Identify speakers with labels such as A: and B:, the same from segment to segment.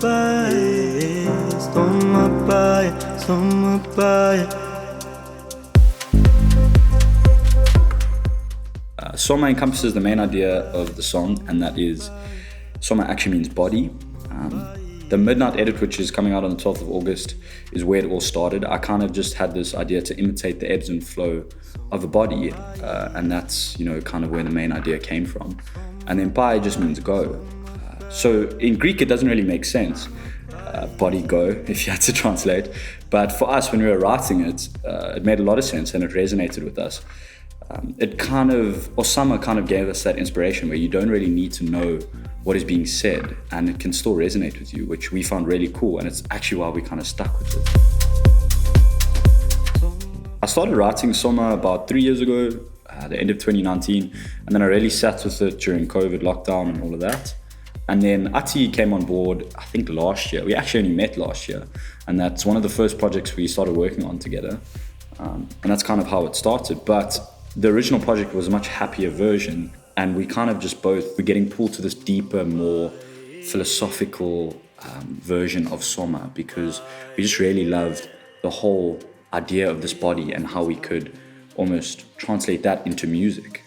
A: Páei, Soma Páei, Soma Páei.
B: Soma encompasses the main idea of the song, and that is Soma actually means body. The Midnight edit, which is coming out on the 12th of August, is where it all started. I kind of just had this idea to imitate the ebbs and flow of a body, and that's, kind of where the main idea came from. And then Páei just means go. So in Greek, it doesn't really make sense, body go, if you had to translate. But for us, when we were writing it, it made a lot of sense and it resonated with us. Soma kind of gave us that inspiration where you don't really need to know what is being said and it can still resonate with you, which we found really cool, and it's actually why we kind of stuck with it. I started writing Soma about 3 years ago, the end of 2019, and then I really sat with it during COVID lockdown and all of that. And then Athi came on board, I think last year. We actually only met last year, and that's one of the first projects we started working on together. And that's kind of how it started. But the original project was a much happier version, and we kind of just we're getting pulled to this deeper, more philosophical version of Soma, because we just really loved the whole idea of this body and how we could almost translate that into music,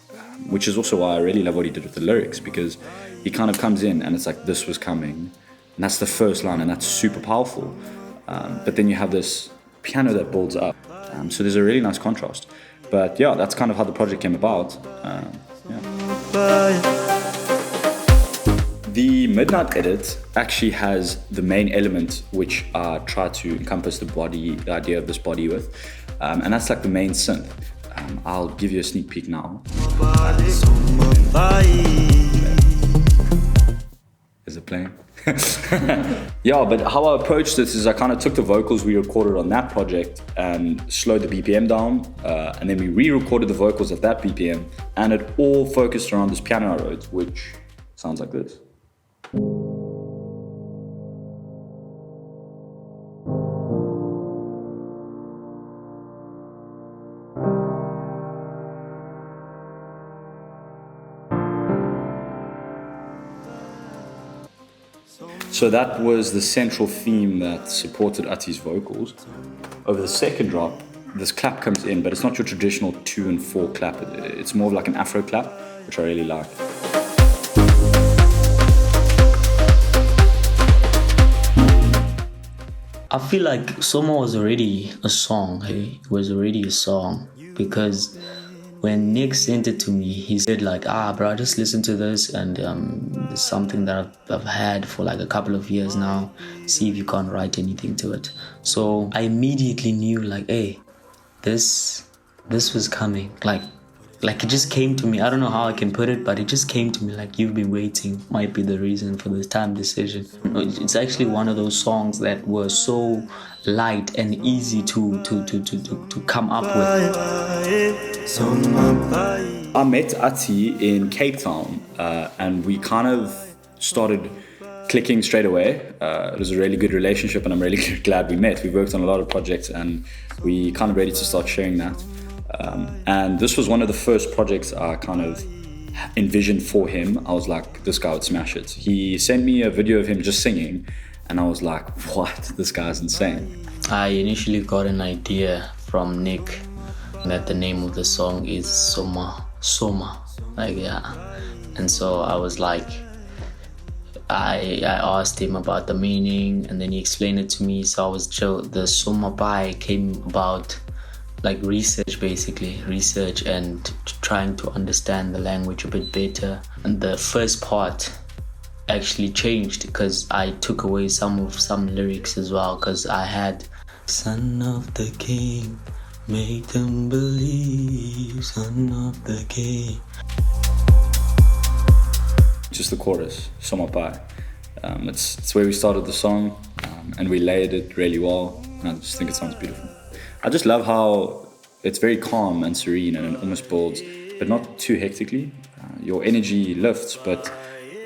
B: which is also why I really love what he did with the lyrics, because he kind of comes in and it's like, this was coming, and that's the first line, and that's super powerful. But then you have this piano that builds up, so there's a really nice contrast. But yeah, that's kind of how the project came about. The Midnight edit actually has the main element which I try to encompass the idea of this body with, and that's like the main synth. I'll give you a sneak peek now. Is it playing? Yeah, but how I approached this is I kind of took the vocals we recorded on that project and slowed the BPM down, and then we re-recorded the vocals at that BPM, and it all focused around this piano I wrote, which sounds like this. So that was the central theme that supported Athi's vocals. Over the second drop, this clap comes in, but it's not your traditional 2 and 4 clap. It's more of like an Afro clap, which I really like.
C: I feel like Soma was already a song, hey? It was already a song, because when Nick sent it to me, he said like, bro, just listen to this, and it's something that I've had for like a couple of years now. See if you can't write anything to it. So I immediately knew like, hey, this was coming. Like it just came to me. I don't know how I can put it, but it just came to me like, you've been waiting might be the reason for this time decision. It's actually one of those songs that were so light and easy to come up with.
B: I met Athi in Cape Town, and we kind of started clicking straight away. It was a really good relationship, and I'm really glad we met. We worked on a lot of projects, and we kind of ready to start sharing that. And this was one of the first projects I kind of envisioned for him. I was like, this guy would smash it. He sent me a video of him just singing, and I was like, what? This guy's insane.
C: I initially got an idea from Nick that the name of the song is Soma. And so I was like, I asked him about the meaning, and then he explained it to me. So I was chill. The Soma Páei came about like research and trying to understand the language a bit better. And the first part actually changed because I took away some lyrics as well, because I had Son of the King, make them believe, Son of the King.
B: Just the chorus, Soma Páei. It's where we started the song, and we layered it really well, and I just think it sounds beautiful. I just love how it's very calm and serene, and it almost builds, but not too hectically. Your energy lifts, but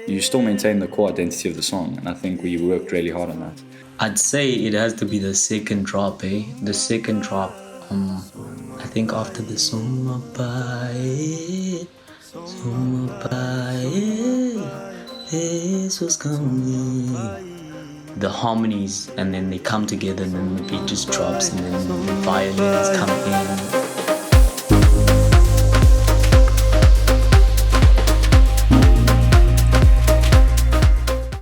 B: you still maintain the core identity of the song, and I think we worked really hard on that.
C: I'd say it has to be the second drop, The second drop, I think after the Soma Páei, this was coming. the harmonies, and then they come together, and then the beat just drops, and then the violins come in.